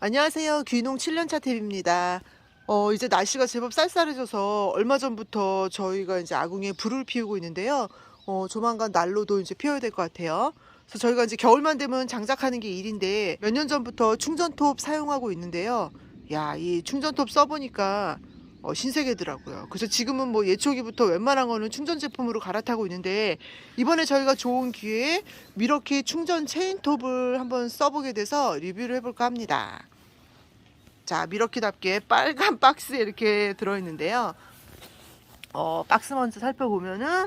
안녕하세요. 귀농 7년차 탭입니다. 이제 날씨가 제법 쌀쌀해져서 얼마 전부터 저희가 이제 아궁이에 불을 피우고 있는데요. 조만간 난로도 이제 피워야 될 것 같아요. 그래서 저희가 이제 겨울만 되면 장작하는 게 일인데 몇 년 전부터 충전톱 사용하고 있는데요. 야, 이 충전톱 써보니까 신세계더라고요. 그래서 지금은 뭐 예초기부터 웬만한 거는 충전 제품으로 갈아타고 있는데 이번에 저희가 좋은 기회에 미러키 충전 체인톱을 한번 써보게 돼서 리뷰를 해볼까 합니다. 자, 미러키답게 빨간 박스에 이렇게 들어있는데요. 박스 먼저 살펴보면은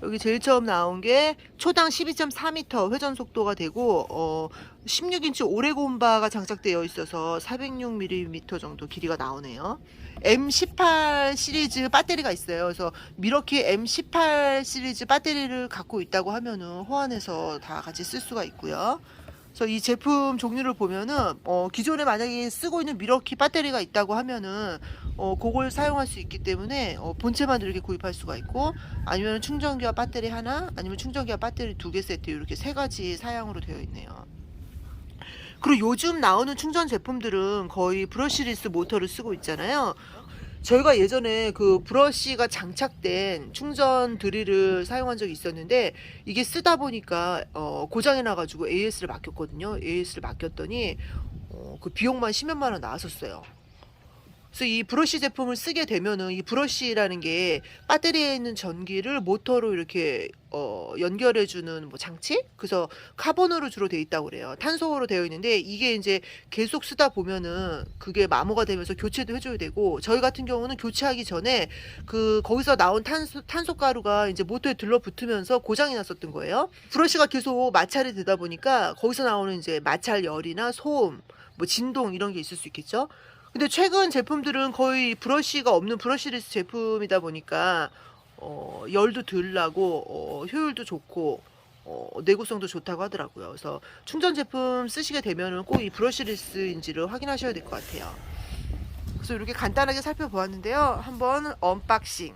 여기 제일 처음 나온 게 초당 12.4m 회전 속도가 되고 16인치 오레곤바가 장착되어 있어서 406mm 정도 길이가 나오네요. M18 시리즈 배터리가 있어요. 그래서 미러키 M18 시리즈 배터리를 갖고 있다고 하면은 호환해서 다 같이 쓸 수가 있고요. 그래서 이 제품 종류를 보면은 기존에 만약에 쓰고 있는 미러키 배터리가 있다고 하면은 그걸 사용할 수 있기 때문에 본체만 이렇게 구입할 수가 있고, 아니면 충전기와 배터리 하나, 아니면 충전기와 배터리 2개 세트, 이렇게 세 가지 사양으로 되어 있네요. 그리고 요즘 나오는 충전 제품들은 거의 브러시리스 모터를 쓰고 있잖아요. 저희가 예전에 그 브러쉬가 장착된 충전 드릴을 사용한 적이 있었는데 이게 쓰다 보니까 고장이 나가지고 AS를 맡겼거든요. AS를 맡겼더니 그 비용만 10몇만 원 나왔었어요. 그래서 이 브러쉬 제품을 쓰게 되면은 이 브러쉬라는 게 배터리에 있는 전기를 모터로 이렇게 연결해주는 뭐 장치? 그래서 카본으로 주로 돼 있다고 그래요. 탄소로 되어 있는데 이게 이제 계속 쓰다 보면은 그게 마모가 되면서 교체도 해줘야 되고, 저희 같은 경우는 교체하기 전에 그 거기서 나온 탄소 가루가 이제 모터에 들러붙으면서 고장이 났었던 거예요. 브러쉬가 계속 마찰이 되다 보니까 거기서 나오는 이제 마찰 열이나 소음, 뭐 진동 이런 게 있을 수 있겠죠. 근데 최근 제품들은 거의 브러쉬가 없는 브러쉬리스 제품이다 보니까 열도 덜 나고 효율도 좋고 내구성도 좋다고 하더라고요. 그래서 충전 제품 쓰시게 되면은 꼭 이 브러쉬리스인지를 확인하셔야 될 것 같아요. 그래서 이렇게 간단하게 살펴보았는데요. 한번 언박싱을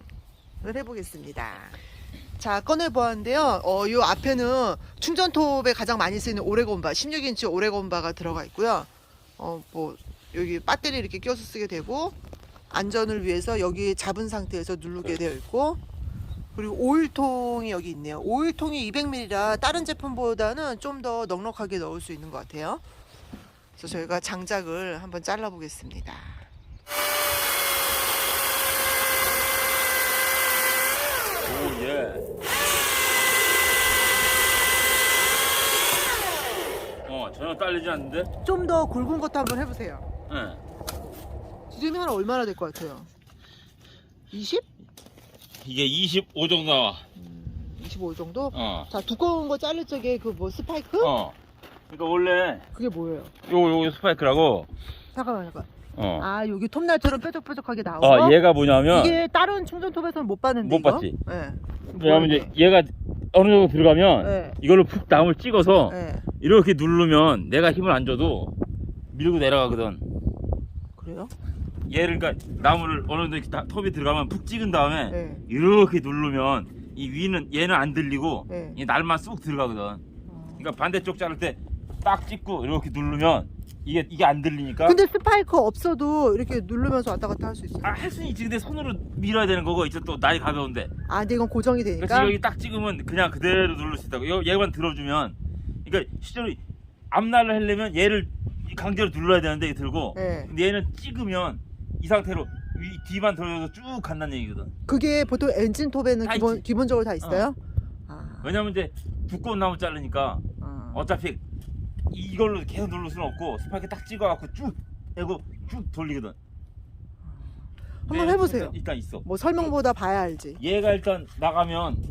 해보겠습니다. 자, 꺼내보았는데요. 요 앞에는 충전톱에 가장 많이 쓰이는 오레곤바, 16인치 오레곤바가 들어가 있고요. 뭐 여기 배터리 이렇게 껴서 쓰게 되고, 안전을 위해서 여기 잡은 상태에서 누르게 되어 있고, 그리고 오일통이 여기 있네요. 오일통이 200ml라 다른 제품보다는 좀 더 넉넉하게 넣을 수 있는 것 같아요. 그래서 저희가 장작을 한번 잘라 보겠습니다. 오, 예. 전혀 딸리지 않는데? 좀 더 굵은 것도 한번 해보세요. 예. 지름이 한 얼마나 될 것 같아요? 20? 이게 25 정도 나와. 25 정도? 어. 자, 두꺼운 거 자를 적에 그 뭐 스파이크? 그러니까 원래 그게 뭐예요? 요거 스파이크라고. 잠깐만. 어. 아, 여기 톱날처럼 뾰족뾰족하게 나오고. 얘가 뭐냐면 이게 다른 충전톱에서는 못 봤는데. 못 이거? 봤지. 네. 왜냐면 이제 얘가 어느 정도 들어가면 네. 이걸로 푹 나무를 찍어서 네. 이렇게 누르면 내가 힘을 안 줘도 밀고 내려가거든. 그래요? 얘를 그러니까 나무를 어느 정도 이렇게 톱이 들어가면 푹 찍은 다음에 네. 이렇게 누르면 이 위는 얘는 안 들리고 네. 이 날만 쑥 들어가거든. 그러니까 반대쪽 자를 때 딱 찍고 이렇게 누르면 이게 안 들리니까. 근데 스파이크 없어도 이렇게 누르면서 왔다 갔다 할 수 있어요. 할 수는 있지. 근데 손으로 밀어야 되는 거고 이제 또 날이 가벼운데. 아, 근데 이건 고정이 되니까. 그래서 여기 딱 찍으면 그냥 그대로 누를 수 있다고. 얘만 들어주면, 그러니까 실제로 앞날을 하려면 얘를 강제로 눌러야 되는데 이게 들고. 네. 근데 얘는 찍으면 이 상태로 뒤만 들어줘서 쭉 간다는 얘기거든. 그게 보통 엔진 톱에는 다 기본적으로 다 있어요? 아. 왜냐면 이제 두꺼운 나무 자르니까 아. 어차피 이걸로 계속 누를 수는 없고 스파이크 딱 찍어갖고 쭉 해고 쭉 돌리거든. 한번 해보세요. 일단 있어. 뭐 설명보다 봐야 알지. 얘가 일단 나가면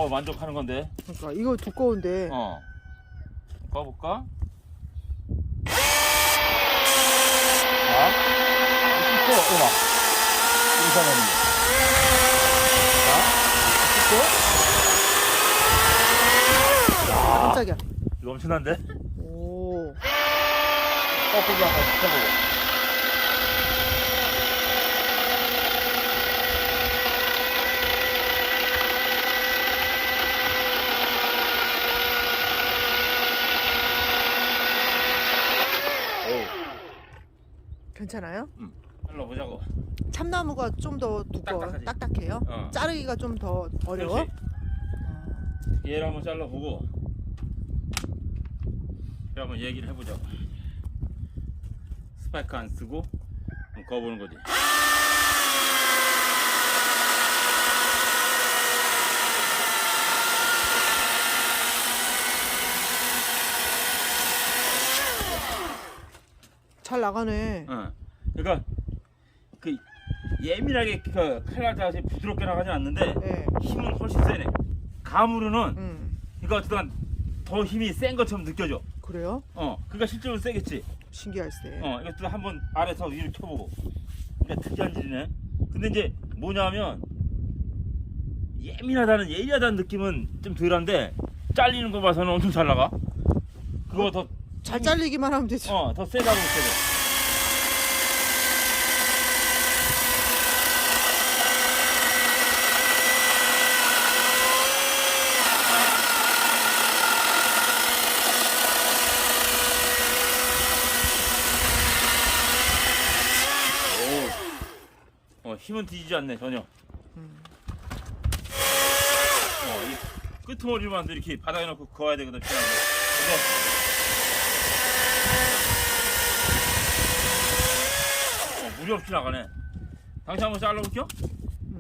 만족하는 건데. 그러니까 이거 두꺼운데. 꺼볼까? 깜짝이야. 이거 엄청난데? 오. 거꾸로 한번 쳐보고. 괜찮아요? 잘라보자고. 참나무가 좀 더 두꺼워 딱딱하지? 딱딱해요? 어. 자르기가 좀 더 어려워? 그렇지. 얘를 한번 잘라보고 그래 한번 얘기를 해보자고. 스파이크 안 쓰고 한번 거보는 거지. 잘 나가네. 그러니까 그 예민하게 그 칼날 자세 부드럽게 나가진 않는데 네. 힘은 훨씬 세네. 감으로는 그러니까 어쨌든 더 힘이 센 것처럼 느껴져. 그래요? 그러니까 실제로 세겠지. 신기할세. 이것도 한번 아래서 위로 켜보고. 그러니까 특이한 질이네. 근데 이제 뭐냐면 예리하다는 느낌은 좀 덜한데 잘리는 거 봐서는 엄청 잘 나가. 그거 더 잘 잘리기만 하면 되지. 더 세다고 세대. 힘은 뒤지지 않네 전혀. 이 끄트머리만도 이렇게 바닥에 놓고 그어야 되거든 편하게. 근데 무리 없이 나가네. 당신 한번 잘라볼게요?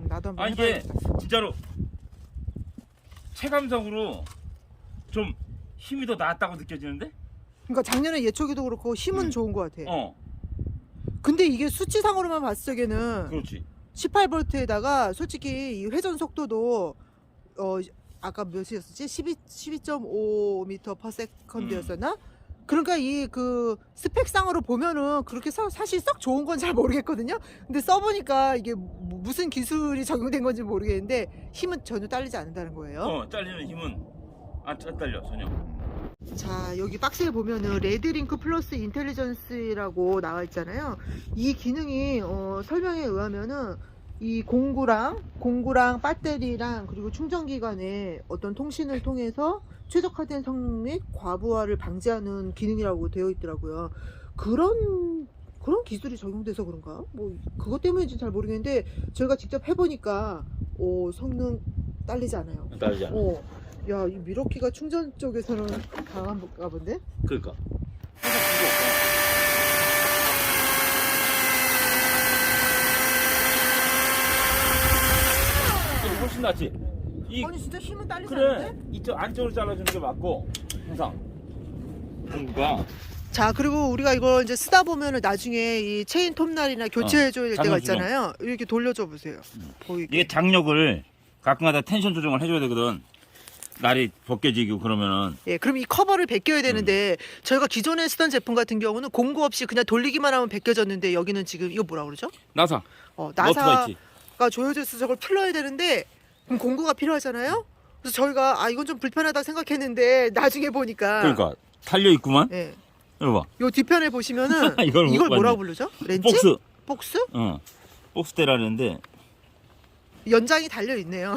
나도 한번 이게 해봐야겠다. 진짜로 체감적으로 좀 힘이 더 나았다고 느껴지는데? 그러니까 작년에 예초기도 그렇고 힘은 좋은 것 같아. 근데 근데 이게 수치상으로만 봤을 적에는 그렇지. 18V에다가 솔직히 이 회전 속도도 아까 몇이었었지? 12.5m/s였나? 그러니까 이 그 스펙상으로 보면은 그렇게 사실 썩 좋은 건 잘 모르겠거든요. 근데 써보니까 이게 무슨 기술이 적용된 건지 모르겠는데 힘은 전혀 딸리지 않는다는 거예요. 잘리는 힘은 안 딸려 전혀. 자, 여기 박스에 보면은 레드링크 플러스 인텔리전스라고 나와 있잖아요. 이 기능이 설명에 의하면은 이 공구랑 배터리랑 그리고 충전기간에 어떤 통신을 통해서 최적화된 성능 및 과부하를 방지하는 기능이라고 되어 있더라고요. 그런 기술이 적용돼서 그런가? 뭐 그것 때문인지 잘 모르겠는데 저희가 직접 해보니까 성능 딸리지 않아요. 딸리지 않아. 야, 이 미러키가 충전 쪽에서는 강한가 본데? 그러니까. 이게 훨씬 낫지. 아니 진짜 힘은 딸리지 그래. 않는데? 이쪽 안쪽으로 잘라주는 게 맞고 항상. 공구가 자, 그리고 우리가 이거 이제 쓰다 보면은 나중에 이 체인 톱날이나 교체해줘야 될 때가 장력 있잖아요. 이렇게 돌려줘 보세요. 보이게. 이게 장력을 가끔가다 텐션 조정을 해줘야 되거든. 날이 벗겨지고 그러면은. 예, 그럼 이 커버를 벗겨야 되는데 저희가 기존에 쓰던 제품 같은 경우는 공구 없이 그냥 돌리기만 하면 벗겨졌는데 여기는 지금 이거 뭐라 그러죠? 나사. 너트가 나사가 있지. 조여져 있어서 저걸 풀러야 되는데 그럼 공구가 필요하잖아요. 그래서 저희가 이건 좀 불편하다 생각했는데 나중에 보니까 그러니까 달려 있구만. 예. 이거 봐. 요 뒤편에 보시면은 이걸 못 이걸 뭐라고 봤네. 부르죠? 렌치? 복스. 복스? 복스대라는데. 연장이 달려 있네요.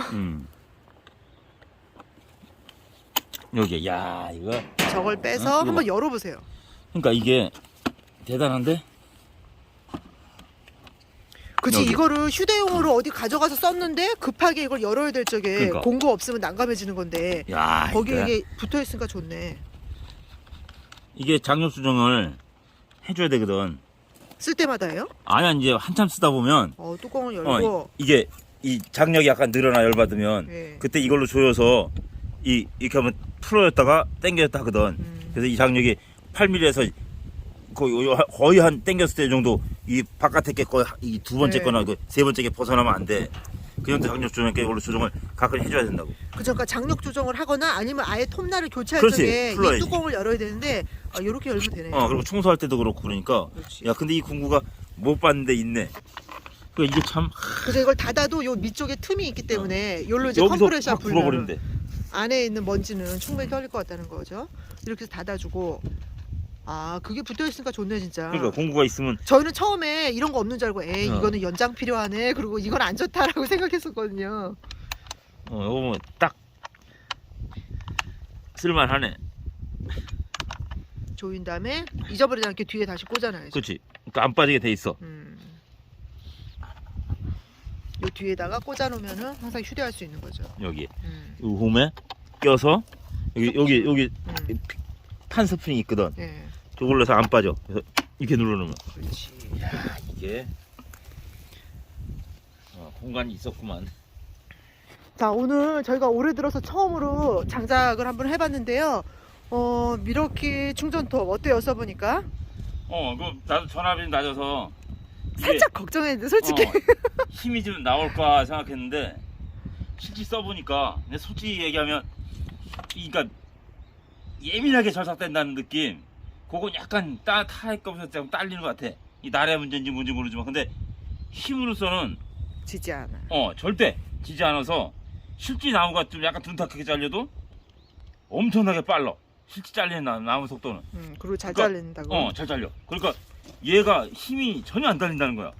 여기 야 이거. 저걸 빼서 이거 한번 봐. 열어보세요. 그러니까 이게 대단한데. 그치, 여기. 이거를 휴대용으로 어디 가져가서 썼는데 급하게 이걸 열어야 될 적에 그러니까. 공구 없으면 난감해지는 건데 야 거기에 이게 붙어 있으니까 좋네. 이게 장력 수정을 해줘야 되거든. 쓸 때마다예요? 아니야 이제 한참 쓰다 보면 뚜껑을 열고 이게 이 장력이 약간 늘어나 열받으면 예. 그때 이걸로 조여서 이렇게 하면 풀어였다가 당겨졌다 하거든. 그래서 이 장력이 8mm에서 거의 한 당겼을 때 정도 이 바깥에 게 거의 이 두 번째 네. 거나 그 세 번째 게 벗어나면 안 돼. 그 정도 장력 조정이니까 이걸로 조정을 가끔 해줘야 된다고. 그러니까 장력 조정을 하거나 아니면 아예 톱날을 교체할 그렇지, 적에 이 풀어야지. 뚜껑을 열어야 되는데 이렇게 열면 되네요. 그리고 청소할 때도 그렇고 그러니까. 그렇지. 야 근데 이 공구가 못 봤는데 있네. 그 이게 참 그래서 이걸 닫아도 요 밑쪽에 틈이 있기 때문에 요로 이제 여기서 컴프레셔 확 불면 불어버린대. 안에 있는 먼지는 충분히 털릴 것 같다는 거죠. 이렇게 해서 닫아주고 그게 붙어 있으니까 좋네 진짜. 그러니까 공구가 있으면 저희는 처음에 이런 거 없는 줄 알고 이거는 연장 필요하네 그리고 이건 안 좋다라고 생각했었거든요. 이거 보면 딱 쓸만하네. 조인 다음에 잊어버리지 않게 뒤에 다시 꽂아놔야죠. 그렇지. 그러니까 안 빠지게 돼 있어. 요 뒤에다가 꽂아놓으면은 항상 휴대할 수 있는 거죠. 여기 이 홈에 껴서 여기 판 스프링이 있거든. 네. 저걸로 해서 안 빠져. 그래서 이렇게 눌러놓으면. 그렇지. 야, 이게 공간이 있었구만. 자, 오늘 저희가 올해 들어서 처음으로 장작을 한번 해봤는데요. 미러키 충전톱 어때요? 써보니까? 그 나도 전압이 낮아서 이게, 살짝 걱정했는데 솔직히. 힘이 좀 나올까 생각했는데 실제 써보니까 근데 솔직히 얘기하면 그러니까 예민하게 절삭된다는 느낌. 그건 약간 타입감에서 좀 딸리는 것 같아. 이 나래 문제인지 뭔지 모르지만 근데 힘으로서는 지지 않아. 절대 지지 않아서 실제 나무가 좀 약간 둔탁하게 잘려도 엄청나게 빨라. 실제 잘리는 나무 속도는. 그리고 잘 그러니까, 잘린다고. 잘 잘려. 그러니까 얘가 힘이 전혀 안 달린다는 거야.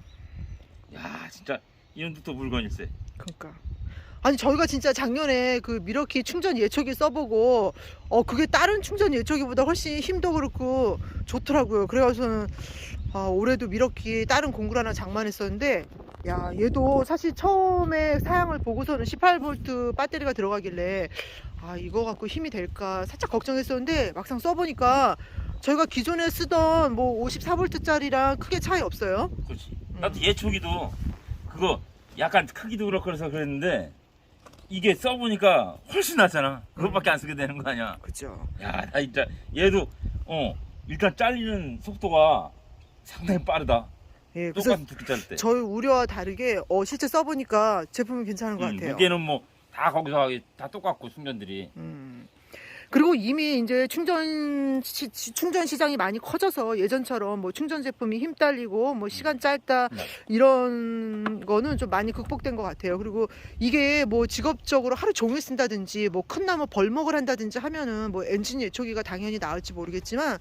야, 진짜 이런 듯도 물건일세. 그러니까. 아니 저희가 진짜 작년에 그 미러키 충전 예초기 써보고 그게 다른 충전 예초기보다 훨씬 힘도 그렇고 좋더라고요. 그래가지고는 올해도 미러키 다른 공구를 하나 장만했었는데 야 얘도 사실 처음에 사양을 보고서는 18V 배터리가 들어가길래 이거 갖고 힘이 될까 살짝 걱정했었는데 막상 써보니까 저희가 기존에 쓰던 뭐 54V짜리랑 크게 차이 없어요. 그렇지. 나도 예초기도 그거 약간 크기도 그렇고 그래서 그랬는데 이게 써보니까 훨씬 낫잖아. 그것밖에 안 쓰게 되는 거 아니야. 그죠. 야, 나 진짜 얘도 일단 잘리는 속도가 상당히 빠르다. 예, 그래서 똑같은 두께 자를 때. 저희 우려와 다르게 실제 써보니까 제품이 괜찮은 것 같아요. 무게는 뭐 다 거기서 하기 다 똑같고 충전들이. 그리고 이미 이제 충전 시장이 많이 커져서 예전처럼 뭐 충전 제품이 힘 딸리고 뭐 시간 짧다 이런 거는 좀 많이 극복된 것 같아요. 그리고 이게 뭐 직업적으로 하루 종일 쓴다든지 뭐 큰 나무 벌목을 한다든지 하면은 뭐 엔진 예초기가 당연히 나을지 모르겠지만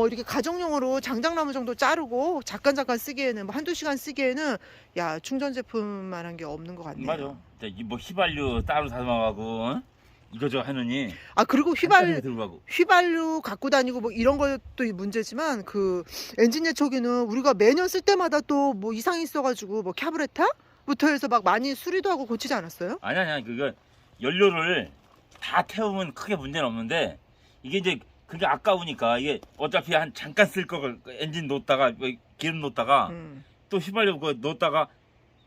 이렇게 가정용으로 장작나무 정도 자르고 잠깐 쓰기에는 뭐 한두 시간 쓰기에는 야 충전 제품만한 게 없는 것 같네요. 맞아. 뭐 휘발유 따로 담아가고 이거저거 하느니. 그리고 들고 가고. 휘발유 갖고 다니고 뭐 이런 것도 문제지만 그 엔진 예초기는 우리가 매년 쓸 때마다 또 뭐 이상이 있어가지고 뭐 캐브레타부터 해서 막 많이 수리도 하고 고치지 않았어요? 아니야. 그거 연료를 다 태우면 크게 문제는 없는데 이게 이제 그게 아까우니까 이게 어차피 한 잠깐 쓸 거 엔진 놓다가 기름 놓다가 또 휘발유 그거 놓다가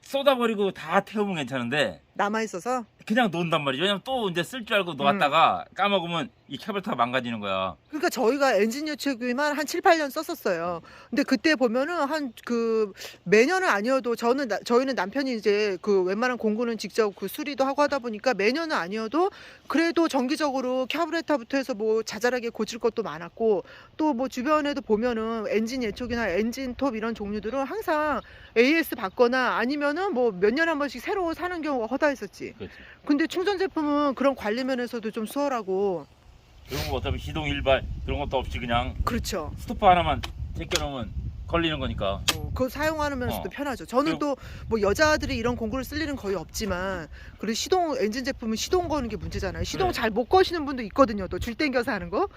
쏟아버리고 다 태우면 괜찮은데 남아 있어서. 그냥 놓는단 말이죠. 왜냐면 또 이제 쓸 줄 알고 놓았다가 까먹으면 이 캐블타가 망가지는 거야. 그러니까 저희가 엔진 예초기만 한 7, 8년 썼었어요. 근데 그때 보면은 한 그 매년은 아니어도 저희는 남편이 이제 그 웬만한 공구는 직접 그 수리도 하고 하다 보니까 매년은 아니어도 그래도 정기적으로 캐브레타부터 해서 뭐 자잘하게 고칠 것도 많았고 또 뭐 주변에도 보면은 엔진 예초기나 엔진 톱 이런 종류들은 항상 AS 받거나 아니면은 뭐 몇 년에 한 번씩 새로 사는 경우가 허다했었지. 그렇지. 근데 충전 제품은 그런 관리 면에서도 좀 수월하고. 그런 거 어차피 시동 일발 그런 것도 없이 그냥 그렇죠. 스토퍼 하나만 제껴놓으면 걸리는 거니까. 그거 사용하는 면에서도 편하죠. 저는 또 뭐 여자들이 이런 공구를 쓸 일은 거의 없지만 그리고 엔진 제품은 시동 거는 게 문제잖아요. 시동 그래. 잘 못 거시는 분도 있거든요. 또 줄 땡겨서 하는 거.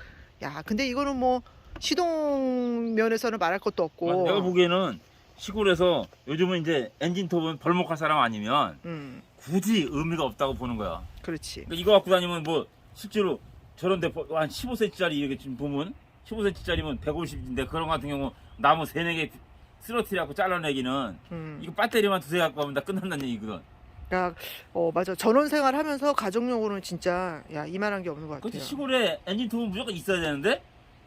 야, 근데 이거는 뭐 시동 면에서는 말할 것도 없고. 내가 보기에는 시골에서 요즘은 이제 엔진톱은 벌목할 사람 아니면 굳이 의미가 없다고 보는 거야. 그렇지. 그러니까 이거 갖고 다니면 뭐 실제로 저런데 한 15cm짜리 이렇게 지금 보면 15cm짜리면 150인데 그런 거 같은 경우 나무 3-4개 쓰러트려갖고 잘라내기는 이거 배터리만 두세 갖고 가면 다 끝난다는 얘기거든. 야, 맞아. 전원 생활하면서 가정용으로는 진짜 이만한 게 없는 것 같아요. 그렇지. 시골에 엔진톱은 무조건 있어야 되는데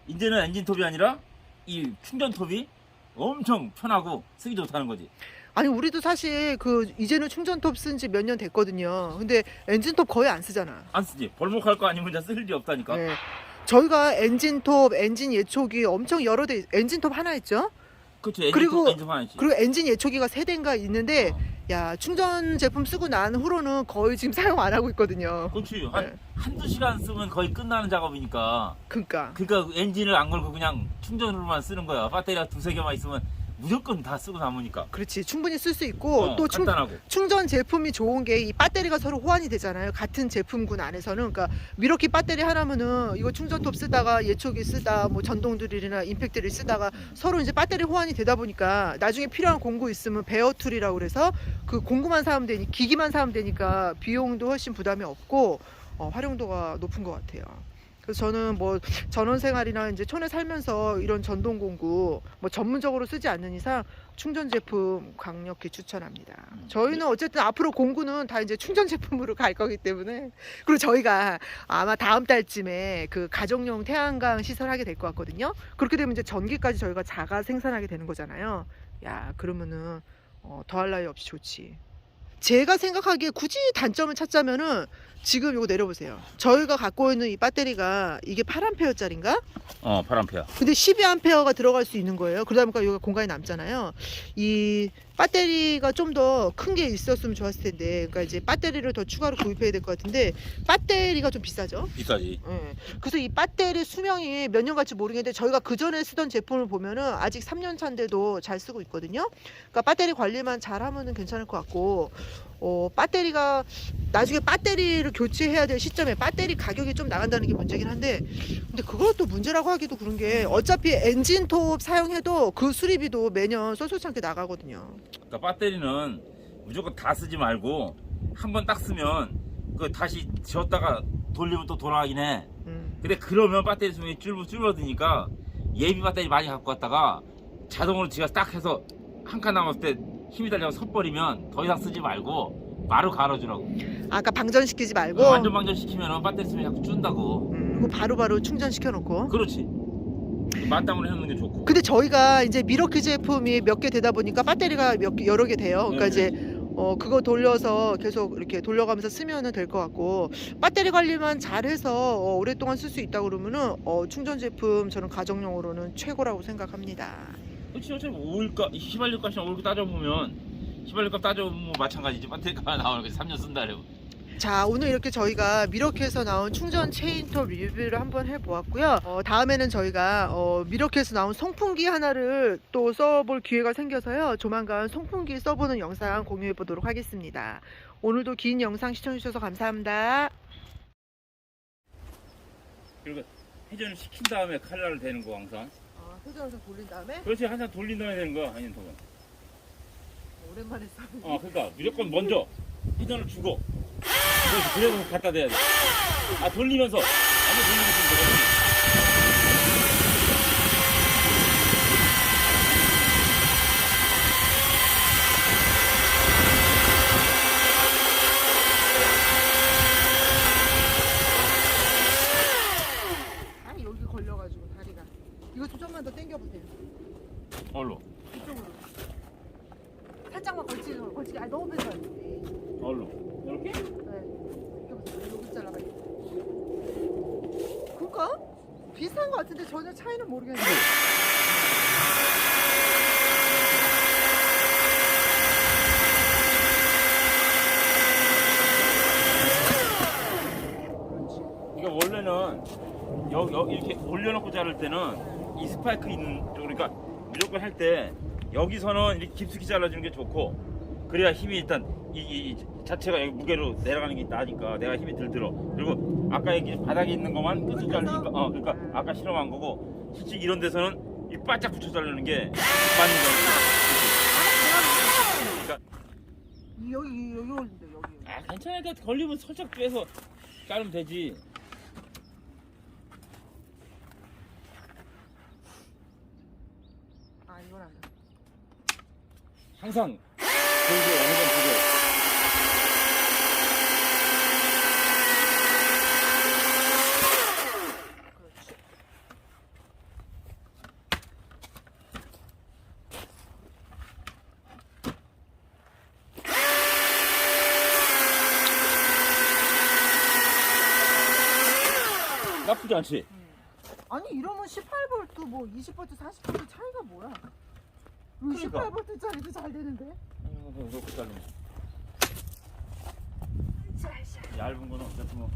이제는 엔진톱이 아니라 이 충전톱이 엄청 편하고 쓰기 좋다는 거지. 아니 우리도 사실 이제는 충전톱 쓴 지 몇 년 됐거든요. 근데 엔진톱 거의 안 쓰잖아. 안 쓰지. 벌목할 거 아니면 진짜 쓸 일이 없다니까. 네. 저희가 엔진톱, 엔진 예초기 엄청 여러 대 엔진톱 하나 있죠. 그렇지. 그리고 엔진톱 하나 있지. 그리고 엔진 예초기가 3대인가 있는데 야 충전 제품 쓰고 난 후로는 거의 지금 사용 안 하고 있거든요. 그렇지. 네. 한두 시간 쓰면 거의 끝나는 작업이니까. 그러니까 엔진을 안 걸고 그냥 충전으로만 쓰는 거야. 배터리가 2-3개만 있으면 무조건 다 쓰고 남으니까. 그렇지. 충분히 쓸 수 있고 또 간단하고. 충전 제품이 좋은 게 이 배터리가 서로 호환이 되잖아요. 같은 제품군 안에서는. 그러니까 미러키 배터리 하나면은 이거 충전톱 쓰다가 예초기 쓰다 뭐 전동드릴이나 임팩트를 쓰다가 서로 이제 배터리 호환이 되다 보니까 나중에 필요한 공구 있으면 베어툴이라고 그래서 그 공구만 사면 되니 기기만 사면 되니까 비용도 훨씬 부담이 없고 활용도가 높은 것 같아요. 그래서 저는 뭐 전원 생활이나 이제 촌에 살면서 이런 전동 공구 뭐 전문적으로 쓰지 않는 이상 충전 제품 강력히 추천합니다. 저희는 어쨌든 앞으로 공구는 다 이제 충전 제품으로 갈 거기 때문에 그리고 저희가 아마 다음 달쯤에 그 가정용 태양광 시설하게 될 것 같거든요. 그렇게 되면 이제 전기까지 저희가 자가 생산하게 되는 거잖아요. 야, 그러면은 더할 나위 없이 좋지. 제가 생각하기에 굳이 단점을 찾자면은 지금 이거 내려보세요. 저희가 갖고 있는 이 배터리가 이게 8A짜리인가? 8A. 근데 12A가 들어갈 수 있는 거예요. 그러다 보니까 여기가 공간이 남잖아요. 이 배터리가 좀 더 큰 게 있었으면 좋았을 텐데, 그러니까 이제 배터리를 더 추가로 구입해야 될 것 같은데 배터리가 좀 비싸죠. 비싸지. 네. 그래서 이 배터리 수명이 몇 년 갈지 모르겠는데 저희가 그 전에 쓰던 제품을 보면은 아직 3년 차인데도 잘 쓰고 있거든요. 그러니까 배터리 관리만 잘 하면은 괜찮을 것 같고, 배터리가 나중에 배터리를 교체해야 될 시점에 배터리 가격이 좀 나간다는 게 문제긴 한데, 근데 그것도 문제라고 하기도 그런 게 어차피 엔진톱 사용해도 그 수리비도 매년 쏠쏠치 않게 나가거든요. 그러니까 배터리는 무조건 다 쓰지 말고 한 번 딱 쓰면 그 다시 지웠다가 돌리면 또 돌아가긴 해. 근데 그러면 배터리 수명이 줄어드니까 예비 배터리 많이 갖고 왔다가 자동으로 지가 딱 해서 한 칸 남았을 때 힘이 달려서 섣버리면 더 이상 쓰지 말고 바로 갈아주라고. 아까 방전시키지 말고 완전 방전시키면 배터리 수명이 자꾸 준다고. 그리고 바로바로 충전시켜 놓고. 그렇지. 만땅으로 해놓는 게 좋고. 근데 저희가 이제 미러키 제품이 몇 개 되다 보니까 배터리가 여러 개 돼요. 그러니까 이제 그거 돌려서 계속 이렇게 돌려가면서 쓰면은 될 것 같고, 배터리 관리만 잘해서 오랫동안 쓸 수 있다 그러면은 충전 제품 저는 가정용으로는 최고라고 생각합니다. 그렇지. 어차피 오일값, 휘발유값이나 오일값 따져보면 휘발유값 따져보면 뭐 마찬가지지. 배터리값 나오는 게 3년 쓴다래요. 자, 오늘 이렇게 저희가 미러키에서 나온 충전 체인톱 리뷰를 한번 해보았고요. 다음에는 저희가 미러키에서 나온 송풍기 하나를 또 써볼 기회가 생겨서요. 조만간 송풍기 써보는 영상 공유해 보도록 하겠습니다. 오늘도 긴 영상 시청해주셔서 감사합니다. 그리고 회전을 시킨 다음에 칼날을 대는 거 항상. 회전을 돌린 다음에? 그렇지. 항상 돌린 다음에 되는 거야. 아니면 더. 오랜만에 써. 그러니까 무조건 먼저 회전을 주고. 그래서 갖다 대야 돼. 돌리면서. 완전 돌리면서 되거든. 여기 걸려가지고 다리가. 이거 좀만 더 당겨보세요. 얼로. 이쪽으로. 살짝만 걸치게. 너무 뺀다. 얼로. 이렇게? 네. 여기 잘라봐요. 그러니까 비슷한 것 같은데 전혀 차이는 모르겠는데. 이거 원래는 여기 이렇게 올려놓고 자를 때는 이 스파이크 있는 쪽, 그러니까 무조건 할 때 여기서는 이렇게 깊숙이 잘라주는 게 좋고, 그래야 힘이 일단 이 자체가 여기 무게로 내려가는 게 나니까 내가 힘이 덜 들어. 그리고 아까 여기 바닥에 있는 것만 끝을 자르니까 그러니까 아까 실험한 거고, 실제 이런 데서는 이 바짝 붙여 자르는 게 맞는 거야. 그러니까 여기 올린다 여기. 괜찮아. 그러니까 걸리면 살짝 빼서 자르면 되지. 이건 안 돼. 항상 돌고 어느 건 보고. 그렇지. 나쁘지 않지? 아니 이러면 18V 뭐 20V 40V 차이가 뭐야? 그러니까. 18V짜리도 잘 되는데? 이렇게 자르면. 얇은 거는 어차피 뭐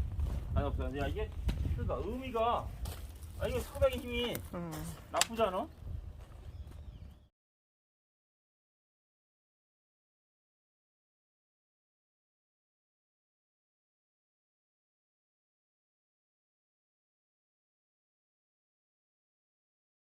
상관없어. 야, 이게 그러니까 의미가 이게 소백의 힘이 나쁘지 않아?